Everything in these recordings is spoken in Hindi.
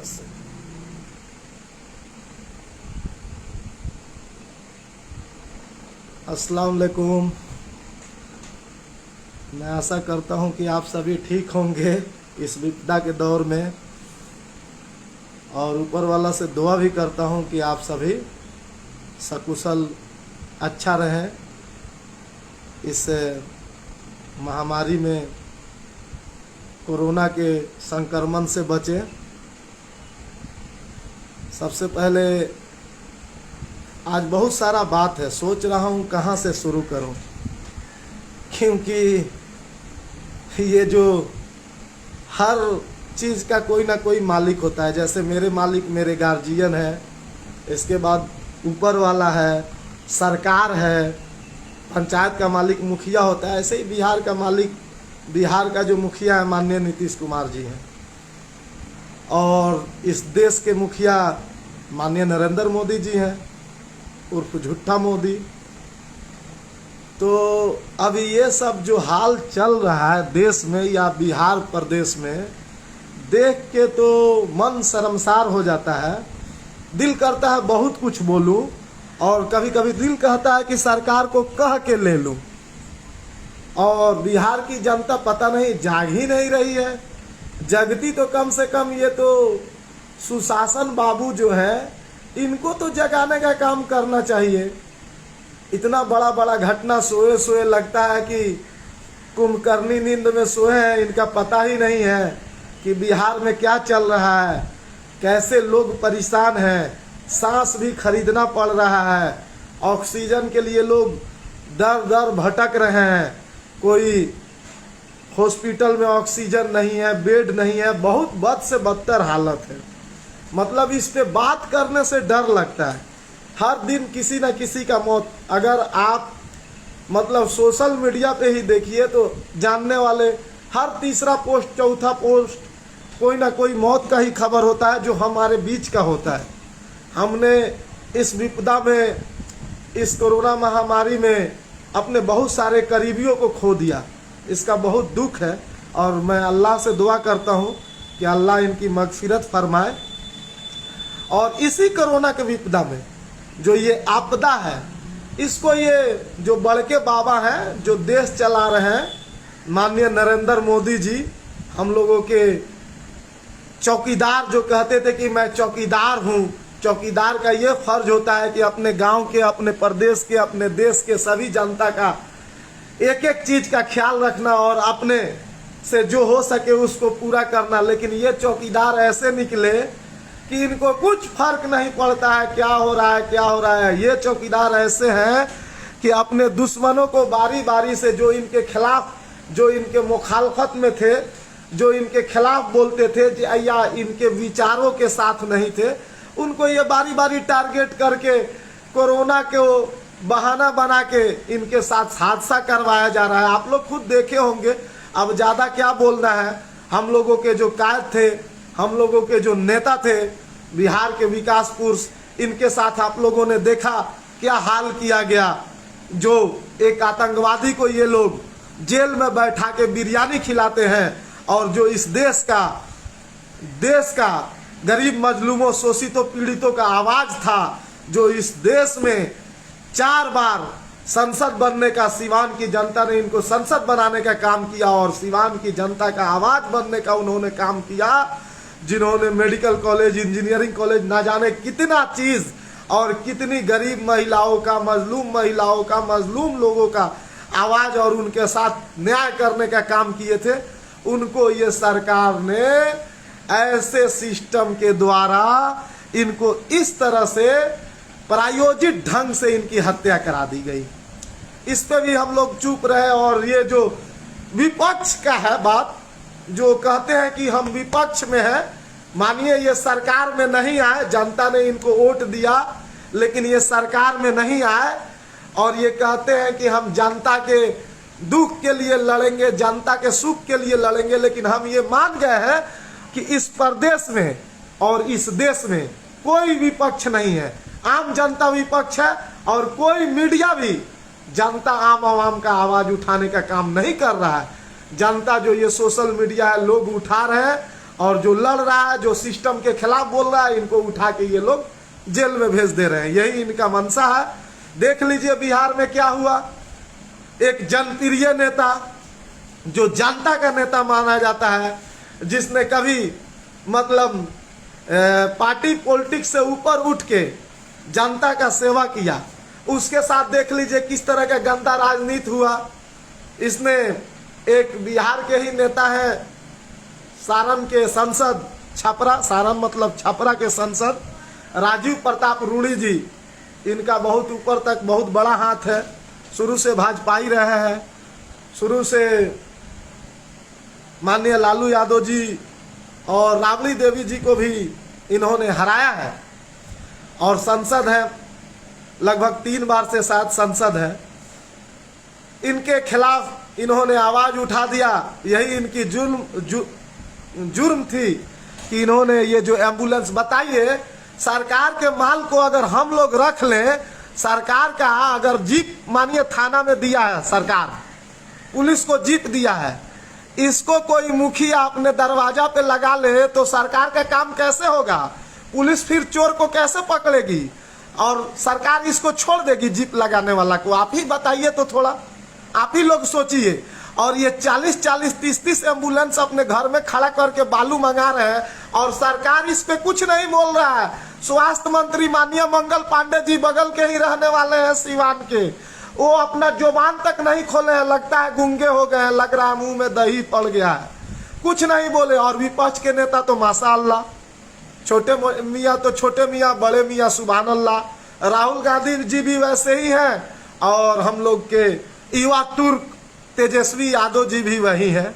बस। अस्सलाम वालेकुम। मैं आशा करता हूं कि आप सभी ठीक होंगे इस विपदा के दौर में, और ऊपर वाला से दुआ भी करता हूं कि आप सभी सकुशल अच्छा रहें, इस महामारी में कोरोना के संक्रमण से बचें। सबसे पहले आज बहुत सारा बात है, सोच रहा हूँ कहाँ से शुरू करूँ, क्योंकि ये जो हर चीज़ का कोई ना कोई मालिक होता है। जैसे मेरे मालिक मेरे गार्जियन है, इसके बाद ऊपर वाला है, सरकार है, पंचायत का मालिक मुखिया होता है। ऐसे ही बिहार का मालिक, बिहार का जो मुखिया है माननीय नीतीश कुमार जी हैं, और इस देश के मुखिया माननीय नरेंद्र मोदी जी हैं उर्फ झूठा मोदी। तो अब ये सब जो हाल चल रहा है देश में या बिहार प्रदेश में, देख के तो मन शर्मसार हो जाता है। दिल करता है बहुत कुछ बोलूं, और कभी कभी दिल कहता है कि सरकार को कह के ले लूं। और बिहार की जनता पता नहीं जाग ही नहीं रही है। जगती तो कम से कम ये तो सुशासन बाबू जो है, इनको तो जगाने का काम करना चाहिए। इतना बड़ा बड़ा घटना सोए सोए लगता है कि कुंभकर्णी नींद में सोए हैं। इनका पता ही नहीं है कि बिहार में क्या चल रहा है, कैसे लोग परेशान हैं, सांस भी खरीदना पड़ रहा है, ऑक्सीजन के लिए लोग दर दर भटक रहे हैं। कोई हॉस्पिटल में ऑक्सीजन नहीं है, बेड नहीं है, बहुत बद से बदतर हालत है। मतलब इस पे बात करने से डर लगता है। हर दिन किसी न किसी का मौत, अगर आप मतलब सोशल मीडिया पे ही देखिए तो जानने वाले हर तीसरा पोस्ट, चौथा पोस्ट कोई ना कोई मौत का ही खबर होता है, जो हमारे बीच का होता है। हमने इस विपदा में, इस कोरोना महामारी में अपने बहुत सारे करीबियों को खो दिया। इसका बहुत दुख है, और मैं अल्लाह से दुआ करता हूँ कि अल्लाह इनकी मगफिरत फरमाए। और इसी कोरोना के विपदा में जो ये आपदा है, इसको ये जो बड़के बाबा हैं जो देश चला रहे हैं, माननीय नरेंद्र मोदी जी, हम लोगों के चौकीदार जो कहते थे कि मैं चौकीदार हूँ, चौकीदार का ये फर्ज होता है कि अपने गांव के, अपने प्रदेश के, अपने देश के सभी जनता का एक एक चीज़ का ख्याल रखना और अपने से जो हो सके उसको पूरा करना। लेकिन ये चौकीदार ऐसे निकले कि इनको कुछ फर्क नहीं पड़ता है क्या हो रहा है, क्या हो रहा है। ये चौकीदार ऐसे हैं कि अपने दुश्मनों को बारी बारी से, जो इनके खिलाफ, जो इनके मुखालफत में थे, जो इनके खिलाफ बोलते थे या इनके विचारों के साथ नहीं थे, उनको ये बारी बारी टारगेट करके कोरोना को बहाना बना के इनके साथ हादसा करवाया जा रहा है। आप लोग खुद देखे होंगे, अब ज़्यादा क्या बोलना है। हम लोगों के जो कायद थे, हम लोगों के जो नेता थे, बिहार के विकास पुरुष, इनके साथ आप लोगों ने देखा क्या हाल किया गया। जो एक आतंकवादी को ये लोग जेल में बैठा के बिरयानी खिलाते हैं, और जो इस देश का गरीब मजलूमों, शोषितों, पीड़ितों का आवाज था, जो इस देश में 4 बार संसद बनने का, सिवान की जनता ने इनको संसद बनाने का काम किया, और सिवान की जनता का आवाज बनने का उन्होंने काम किया। जिन्होंने मेडिकल कॉलेज, इंजीनियरिंग कॉलेज, ना जाने कितना चीज, और कितनी गरीब महिलाओं का, मजलूम महिलाओं का, मजलूम लोगों का आवाज और उनके साथ न्याय करने का काम किए थे, उनको ये सरकार ने ऐसे सिस्टम के द्वारा इनको इस तरह से प्रायोजित ढंग से इनकी हत्या करा दी गई। इस पे भी हम लोग चुप रहे। और ये जो विपक्ष का है बात, जो कहते हैं कि हम विपक्ष में हैं, मानिए ये सरकार में नहीं आए, जनता ने इनको वोट दिया, लेकिन ये सरकार में नहीं आए, और ये कहते हैं कि हम जनता के दुख के लिए लड़ेंगे, जनता के सुख के लिए लड़ेंगे। लेकिन हम ये मान गए हैं कि इस प्रदेश में और इस देश में कोई विपक्ष नहीं है, आम जनता विपक्ष है, और कोई मीडिया भी जनता, आम आवाम का आवाज उठाने का काम नहीं कर रहा है। जनता जो ये सोशल मीडिया है, लोग उठा रहे हैं, और जो लड़ रहा है, जो सिस्टम के खिलाफ बोल रहा है, इनको उठा के ये लोग जेल में भेज दे रहे हैं। यही इनका मंशा है। देख लीजिए बिहार में क्या हुआ। एक जनप्रिय नेता, जो जनता का नेता माना जाता है, जिसने कभी मतलब पार्टी पॉलिटिक्स से ऊपर उठ के जनता का सेवा किया, उसके साथ देख लीजिए किस तरह का गंदा राजनीति हुआ। इसने एक बिहार के ही नेता है, सारण के सांसद, छपरा, सारण मतलब छपरा के सांसद राजीव प्रताप रूड़ी जी, इनका बहुत ऊपर तक बहुत बड़ा हाथ है। शुरू से भाजपा ही रहे हैं। शुरू से माननीय लालू यादव जी और राबड़ी देवी जी को भी इन्होंने हराया है और संसद है, लगभग 3 बार से 7 संसद है। इनके खिलाफ इन्होंने आवाज उठा दिया। यही इनकी जुर्म थी कि इन्होंने ये जो एम्बुलेंस, बताइए सरकार के माल को अगर हम लोग रख लें, सरकार का अगर जीप मानिए थाना में दिया है, सरकार पुलिस को जीप दिया है, इसको कोई मुखिया अपने दरवाजा पे लगा ले तो सरकार का काम कैसे होगा? पुलिस फिर चोर को कैसे पकड़ेगी और सरकार इसको छोड़ देगी जीप लगाने वाला को? आप ही बताइए तो, थोड़ा आप ही लोग सोचिए। और ये 40-40, 30-30 एम्बुलेंस अपने घर में खड़ा करके बालू मंगा रहे हैं और सरकार इस पे कुछ नहीं बोल रहा है। स्वास्थ्य मंत्री माननीय मंगल पांडे जी बगल के ही रहने वाले हैं सिवान के, वो अपना जुबान तक नहीं खोले हैं, लगता है गूंगे हो गए हैं, लग रहा है मुंह में दही पड़ गया है, कुछ नहीं बोले। और विपक्ष के नेता तो माशाअल्लाह, छोटे मियाँ तो छोटे मियाँ, बड़े मियाँ सुभान अल्लाह। राहुल गांधी जी भी वैसे ही हैं और हम लोग के युवा तुर्क तेजस्वी यादव जी भी वही हैं।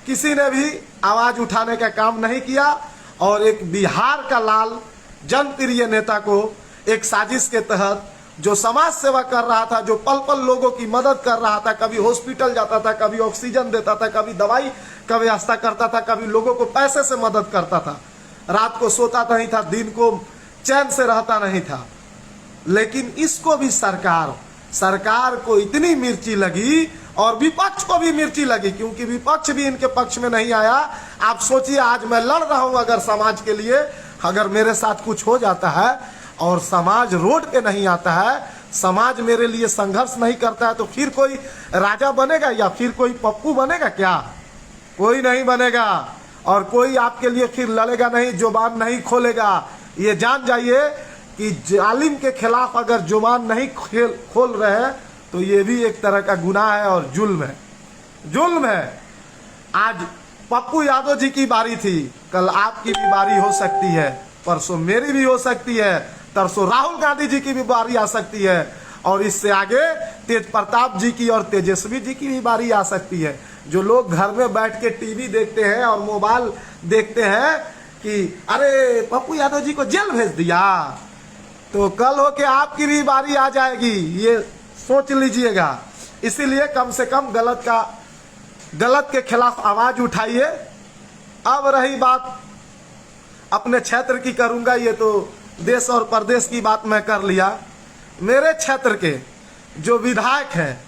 किसी ने भी आवाज उठाने का काम नहीं किया और एक बिहार का लाल जनप्रिय नेता को एक साजिश के तहत, जो समाज सेवा कर रहा था, जो पल पल लोगों की मदद कर रहा था, कभी हॉस्पिटल जाता था, कभी ऑक्सीजन देता था, कभी दवाई का व्यवस्था करता था, कभी लोगों को पैसे से मदद करता था, रात को सोता नहीं था, दिन को चैन से रहता नहीं था। लेकिन इसको भी सरकार को इतनी मिर्ची लगी और विपक्ष को भी मिर्ची लगी, क्योंकि विपक्ष भी इनके पक्ष में नहीं आया। आप सोचिए, आज मैं लड़ रहा हूं अगर समाज के लिए, अगर मेरे साथ कुछ हो जाता है और समाज रोड पे नहीं आता है, समाज मेरे लिए संघर्ष नहीं करता है, तो फिर कोई राजा बनेगा या फिर कोई पप्पू बनेगा? क्या कोई नहीं बनेगा। और कोई आपके लिए फिर लड़ेगा नहीं, जुबान नहीं खोलेगा। ये जान जाइए कि जालिम के खिलाफ अगर जुबान नहीं खोल रहे हैं तो ये भी एक तरह का गुनाह है और जुल्म है। आज पप्पू यादव जी की बारी थी, कल आपकी भी बारी हो सकती है, परसों मेरी भी हो सकती है, तरसों राहुल गांधी जी की भी बारी आ सकती है और इससे आगे तेज प्रताप जी की और तेजस्वी जी की भी बारी आ सकती है। जो लोग घर में बैठ के टीवी देखते हैं और मोबाइल देखते हैं कि अरे पप्पू यादव जी को जेल भेज दिया, तो कल हो के आपकी भी बारी आ जाएगी, ये सोच लीजिएगा। इसीलिए कम से कम गलत के खिलाफ आवाज उठाइए। अब रही बात अपने क्षेत्र की, करूंगा, ये तो देश और प्रदेश की बात मैं कर लिया। मेरे क्षेत्र के जो विधायक हैं,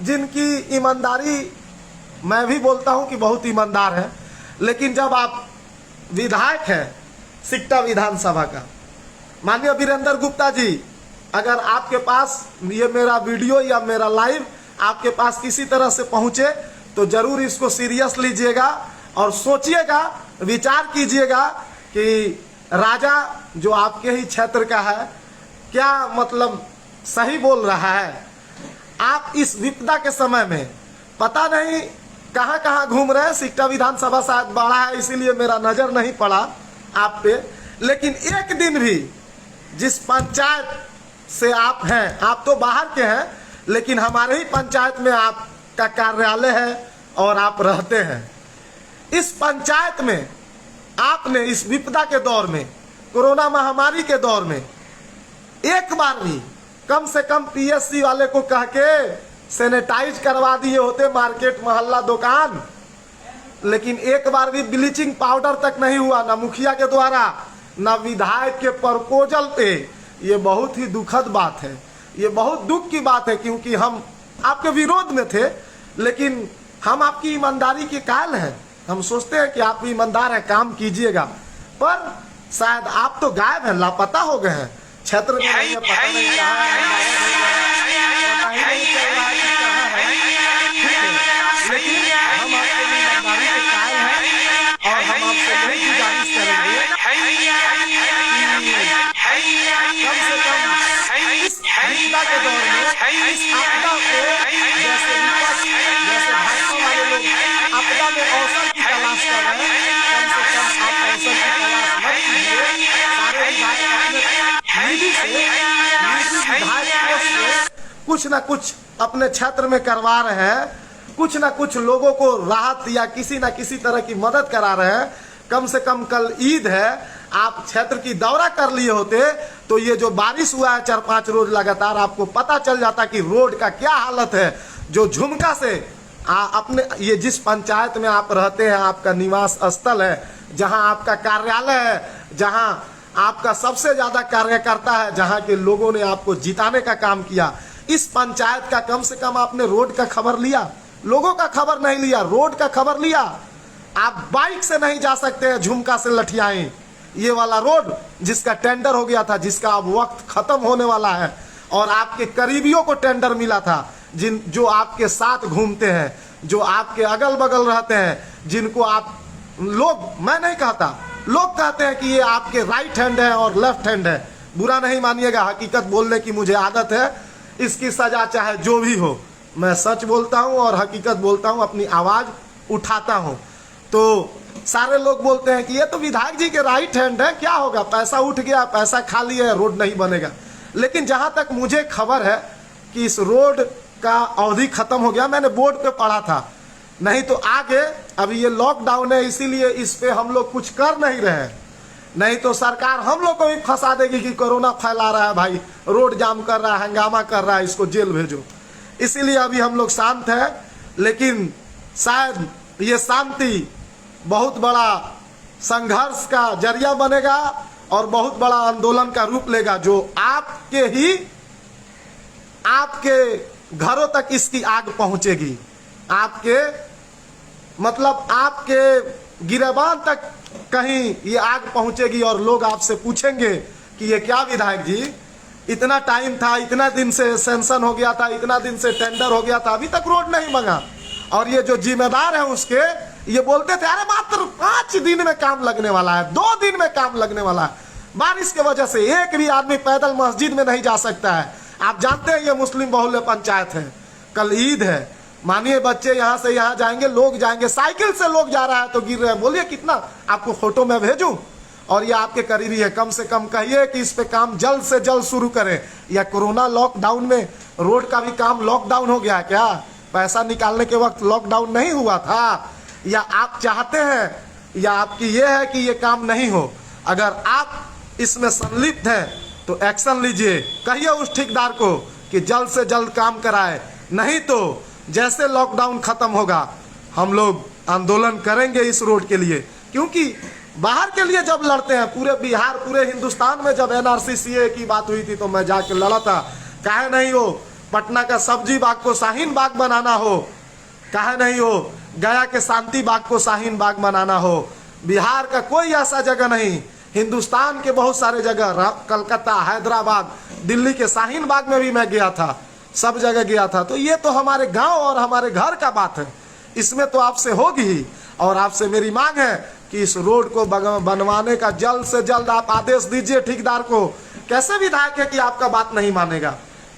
जिनकी ईमानदारी, मैं भी बोलता हूं कि बहुत ईमानदार है, लेकिन जब आप विधायक हैं सिकटा विधानसभा का, माननीय वीरेंद्र गुप्ता जी, अगर आपके पास ये मेरा वीडियो या मेरा लाइव आपके पास किसी तरह से पहुंचे तो जरूर इसको सीरियस लीजिएगा और सोचिएगा, विचार कीजिएगा कि राजा जो आपके ही क्षेत्र का है, क्या मतलब सही बोल रहा है। आप इस विपदा के समय में पता नहीं कहां कहां घूम रहे हैं, सिकटा विधानसभा शायद बड़ा है इसीलिए मेरा नजर नहीं पड़ा आप पे, लेकिन एक दिन भी जिस पंचायत से आप हैं, आप तो बाहर के हैं लेकिन हमारे ही पंचायत में आपका कार्यालय है और आप रहते हैं, इस पंचायत में आपने इस विपदा के दौर में, कोरोना महामारी के दौर में एक बार भी कम से कम पीएससी वाले को कह के सैनिटाइज करवा दिए होते मार्केट, मोहल्ला, दुकान, लेकिन एक बार भी ब्लीचिंग पाउडर तक नहीं हुआ, ना मुखिया के द्वारा ना विधायक के प्रपोजल पे। ये बहुत ही दुखद बात है, ये बहुत दुख की बात है, क्योंकि हम आपके विरोध में थे लेकिन हम आपकी ईमानदारी के कायल हैं। हम सोचते हैं कि आप भी ईमानदार हैं, काम कीजिएगा, पर शायद आप तो गायब हैं, लापता हो गए हैं, क्षेत्र में नहीं है, पता नहीं कहाँ है, पता ही नहीं चल रहा है कि कहाँ है। ठीक है, लेकिन हम आपके लिए ईमानदारी के कायल हैं और हम आपसे यही गुजारिश करेंगे कि कम से कम इस विपदा के दौर में, इस आपदा को, जैसे विपक्ष, जैसे भाजपा वाले लोग आपदा में अवसर की तलाश कर रहे हैं, कम से कम आप अवसर की तलाश मत कीजिए। सारे विधायक अपने निधि विधायकों से कुछ ना कुछ अपने क्षेत्र में करवा रहे हैं, कुछ ना कुछ लोगों को राहत या किसी ना किसी तरह की मदद करा रहे हैं। कम से कम कल ईद है, आप क्षेत्र की दौरा कर लिए होते तो ये जो बारिश हुआ है 4-5 रोज लगातार, आपको पता चल जाता कि रोड का क्या हालत है। जो झुमका से अपने ये जिस पंचायत में आप रहते हैं, आपका निवास स्थल है, जहां आपका कार्यालय है, जहां आपका सबसे ज्यादा कार्यकर्ता है, जहां के लोगों ने आपको जिताने का काम किया, इस पंचायत का कम से कम आपने रोड का खबर लिया? लोगों का खबर नहीं लिया, रोड का खबर लिया। आप बाइक से नहीं जा सकते हैं झुमका से लठियाएं, ये वाला रोड जिसका टेंडर हो गया था, जिसका अब वक्त खत्म होने वाला है, और आपके करीबियों को टेंडर मिला था, जो आपके साथ घूमते हैं, जो आपके अगल बगल रहते हैं, जिनको आप लोग, मैं नहीं कहता, लोग कहते हैं कि ये आपके राइट हैंड है और लेफ्ट हैंड है। बुरा नहीं मानिएगा, हकीकत बोलने की मुझे आदत है, इसकी सजा चाहे जो भी हो, मैं सच बोलता हूं और हकीकत बोलता हूं, अपनी आवाज उठाता हूं। तो सारे लोग बोलते हैं कि ये तो विधायक जी के राइट हैंड है, क्या होगा, पैसा उठ गया, पैसा खा लिया, रोड नहीं बनेगा। लेकिन जहां तक मुझे खबर है कि इस रोड का अवधि खत्म हो गया, मैंने बोर्ड पे पढ़ा था, नहीं तो आगे अभी ये लॉकडाउन है, इसीलिए इस पे हम लोग कुछ कर नहीं रहे, नहीं तो सरकार हम लोग को भी फंसा देगी कि कोरोना फैला रहा है भाई, रोड जाम कर रहा है, हंगामा कर रहा है, इसको जेल भेजो। इसीलिए अभी हम लोग शांत है, लेकिन शायद ये शांति बहुत बड़ा संघर्ष का जरिया बनेगा और बहुत बड़ा आंदोलन का रूप लेगा, जो आपके घरों तक इसकी आग पहुंचेगी, आपके गिरेबान तक कहीं ये आग पहुंचेगी और लोग आपसे पूछेंगे कि ये क्या विधायक जी, इतना टाइम था, इतना दिन से सैंक्शन हो गया था, इतना दिन से टेंडर हो गया था, अभी तक रोड नहीं बना। और ये जो जिम्मेदार है उसके, ये बोलते थे अरे मात्र 5 दिन में काम लगने वाला है, 2 दिन में काम लगने वाला है। बारिश की वजह से एक भी आदमी पैदल मस्जिद में नहीं जा सकता है। आप जानते हैं ये मुस्लिम बहुल्य पंचायत है, कल ईद है, मानिए बच्चे यहाँ से यहाँ जाएंगे, लोग जाएंगे, साइकिल से लोग जा रहा है तो गिर रहे हैं। बोलिए कितना आपको फोटो में भेजूं? और ये आपके करीबी है, कम से कम कहिए कि इस पे काम जल्द से जल्द शुरू करें। या कोरोना लॉकडाउन में रोड का भी काम लॉकडाउन हो गया क्या? पैसा निकालने के वक्त लॉकडाउन नहीं हुआ था? या आप चाहते हैं, या आपकी ये है कि ये काम नहीं हो? अगर आप इसमें संलिप्त हैं तो एक्शन लीजिए, कहिए उस ठेकेदार को कि जल्द से जल्द काम कराए, नहीं तो जैसे लॉकडाउन खत्म होगा हम लोग आंदोलन करेंगे इस रोड के लिए। क्योंकि बाहर के लिए जब लड़ते हैं, पूरे बिहार, पूरे हिंदुस्तान में जब NRC CA की बात हुई थी तो मैं जाके लड़ा था। काहे नहीं हो पटना का सब्जी बाग को शाहीन बाग बनाना हो, काहे नहीं हो गया के शांति बाग को शाहीन बाग बनाना हो। बिहार का कोई ऐसा जगह नहीं, हिंदुस्तान के बहुत सारे जगह, कलकत्ता, हैदराबाद, दिल्ली के शाहीन बाग में भी मैं गया था, सब जगह गया था। तो ये तो हमारे गांव और हमारे घर का बात है, इसमें तो आपसे होगी ही। और आपसे मेरी मांग है कि इस रोड को बनवाने का जल्द से जल्द आप आदेश दीजिए ठेकेदार को। कैसे विधायक है कि आपका बात नहीं मानेगा?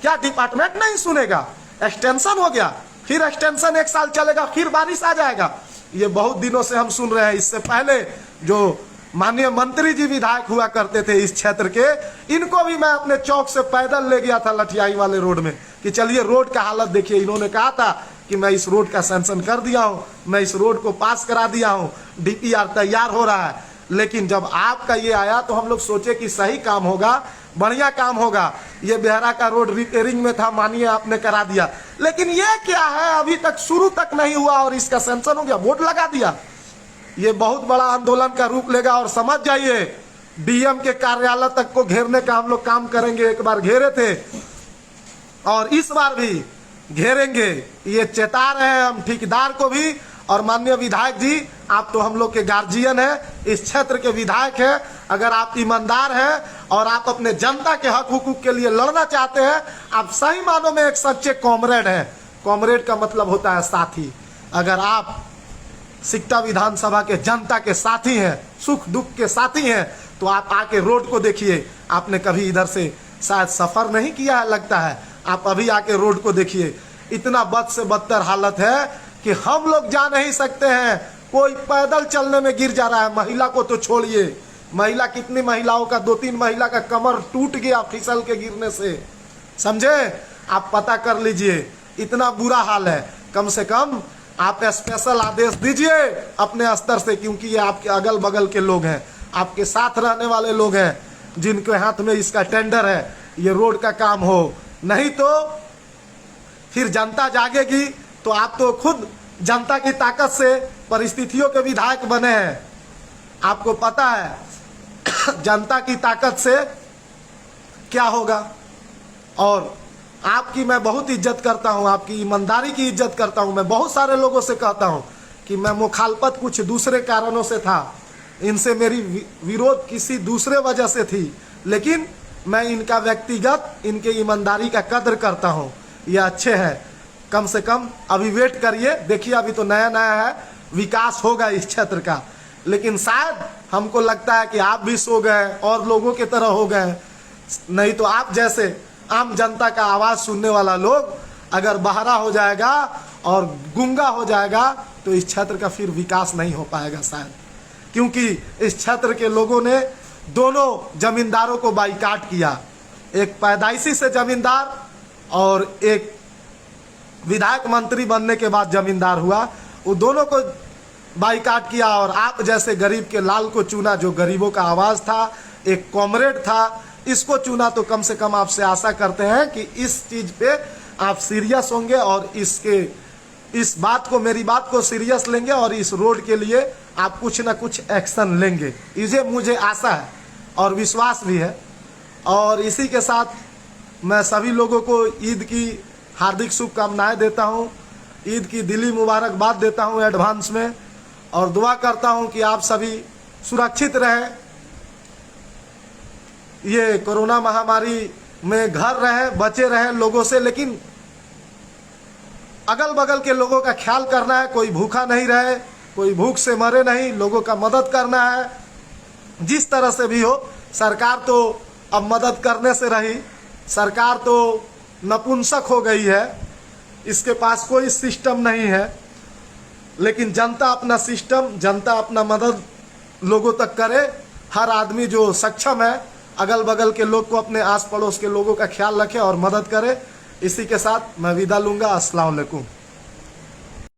क्या डिपार्टमेंट नहीं सुनेगा? एक्सटेंशन हो गया, फिर एक्सटेंशन 1 साल चलेगा, फिर बारिश आ जाएगा। ये बहुत दिनों से हम सुन रहे हैं। इससे पहले जो माननीय मंत्री जी विधायक हुआ करते थे इस क्षेत्र के, इनको भी मैं अपने चौक से पैदल ले गया था लठियाई वाले रोड में कि चलिए रोड का हालत देखिए। इन्होंने कहा था कि मैं इस रोड का सैंक्शन कर दिया हूं, मैं इस रोड को पास करा दिया हूं, DPR तैयार हो रहा है। लेकिन जब आपका ये आया तो हम लोग सोचे कि सही काम होगा, बढ़िया काम होगा। ये बेहरा का रोड रिपेयरिंग में था, मानिए आपने करा दिया, लेकिन ये क्या है, अभी तक शुरू तक नहीं हुआ और इसका सैंक्शन हो गया, बोर्ड लगा दिया। ये बहुत बड़ा आंदोलन का रूप लेगा। और समझ जाइए, DM के कार्यालय तक को घेरने का हम लोग काम करेंगे। एक बार घेरे थे और इस बार भी घेरेंगे, ये चेता रहे हैं हम ठेकेदार को भी और माननीय विधायक जी, आप तो हम लोग के गार्जियन हैं, इस क्षेत्र के विधायक हैं। अगर आप ईमानदार हैं और आप अपने जनता के हक हुकूक के लिए लड़ना चाहते हैं, आप सही मानों में एक सच्चे कॉमरेड हैं। कॉमरेड का मतलब होता है साथी। अगर आप सिकटा विधानसभा के जनता के साथी हैं, सुख दुख के साथी हैं, तो आप आके रोड को देखिए। आपने कभी इधर से शायद सफर नहीं किया है लगता है, आप अभी आके रोड को देखिए। इतना बद से बदतर हालत है कि हम लोग जा नहीं सकते हैं। कोई पैदल चलने में गिर जा रहा है। महिला को तो छोड़िए, महिला कितनी महिलाओं का 2-3 महिला का कमर टूट गया फिसल के गिरने से, समझे? आप पता कर लीजिए, इतना बुरा हाल है। कम से कम आप स्पेशल आदेश दीजिए अपने स्तर से, क्योंकि ये आपके अगल बगल के लोग हैं, आपके साथ रहने वाले लोग हैं, जिनके हाथ में इसका टेंडर है, ये रोड का काम हो। नहीं तो फिर जनता जागेगी। तो आप तो खुद जनता की ताकत से परिस्थितियों के विधायक बने हैं, आपको पता है जनता की ताकत से क्या होगा। और आपकी मैं बहुत इज्जत करता हूं, आपकी ईमानदारी की इज्जत करता हूं। मैं बहुत सारे लोगों से कहता हूं कि मैं मुखालफत कुछ दूसरे कारणों से था, इनसे मेरी विरोध किसी दूसरे वजह से थी, लेकिन मैं इनका व्यक्तिगत, इनके ईमानदारी का कदर करता हूं। ये अच्छे हैं। कम से कम अभी वेट करिए, देखिए अभी तो नया नया है, विकास होगा इस क्षेत्र का। लेकिन शायद हमको लगता है कि आप भी सो गए और लोगों की तरह हो गए। नहीं तो आप जैसे आम जनता का आवाज़ सुनने वाला लोग अगर बहरा हो जाएगा और गुंगा हो जाएगा, तो इस क्षेत्र का फिर विकास नहीं हो पाएगा शायद। क्योंकि इस क्षेत्र के लोगों ने दोनों जमींदारों को बाइकाट किया, एक पैदाइशी से जमींदार और एक विधायक मंत्री बनने के बाद जमींदार हुआ। वो दोनों को बाइकाट किया और आप जैसे गरीब के लाल को चुना, जो गरीबों का आवाज़ था, एक कॉमरेड था, इसको चुना। तो कम से कम आपसे आशा करते हैं कि इस चीज़ पे आप सीरियस होंगे और इस बात को, मेरी बात को सीरियस लेंगे और इस रोड के लिए आप कुछ ना कुछ एक्शन लेंगे। इसे मुझे आशा है और विश्वास भी है। और इसी के साथ मैं सभी लोगों को ईद की हार्दिक शुभकामनाएं देता हूं, ईद की दिली मुबारकबाद देता हूं एडवांस में, और दुआ करता हूं कि आप सभी सुरक्षित रहें, ये कोरोना महामारी में घर रहें, बचे रहें लोगों से। लेकिन अगल बगल के लोगों का ख्याल करना है, कोई भूखा नहीं रहे, कोई भूख से मरे नहीं, लोगों का मदद करना है जिस तरह से भी हो। सरकार तो अब मदद करने से रही, सरकार तो नपुंसक हो गई है, इसके पास कोई सिस्टम नहीं है। लेकिन जनता अपना सिस्टम, जनता अपना मदद लोगों तक करे। हर आदमी जो सक्षम है, अगल बगल के लोग को, अपने आस पड़ोस के लोगों का ख्याल रखे और मदद करे। इसी के साथ मैं विदा लूँगा। अस्सलाम वालेकुम।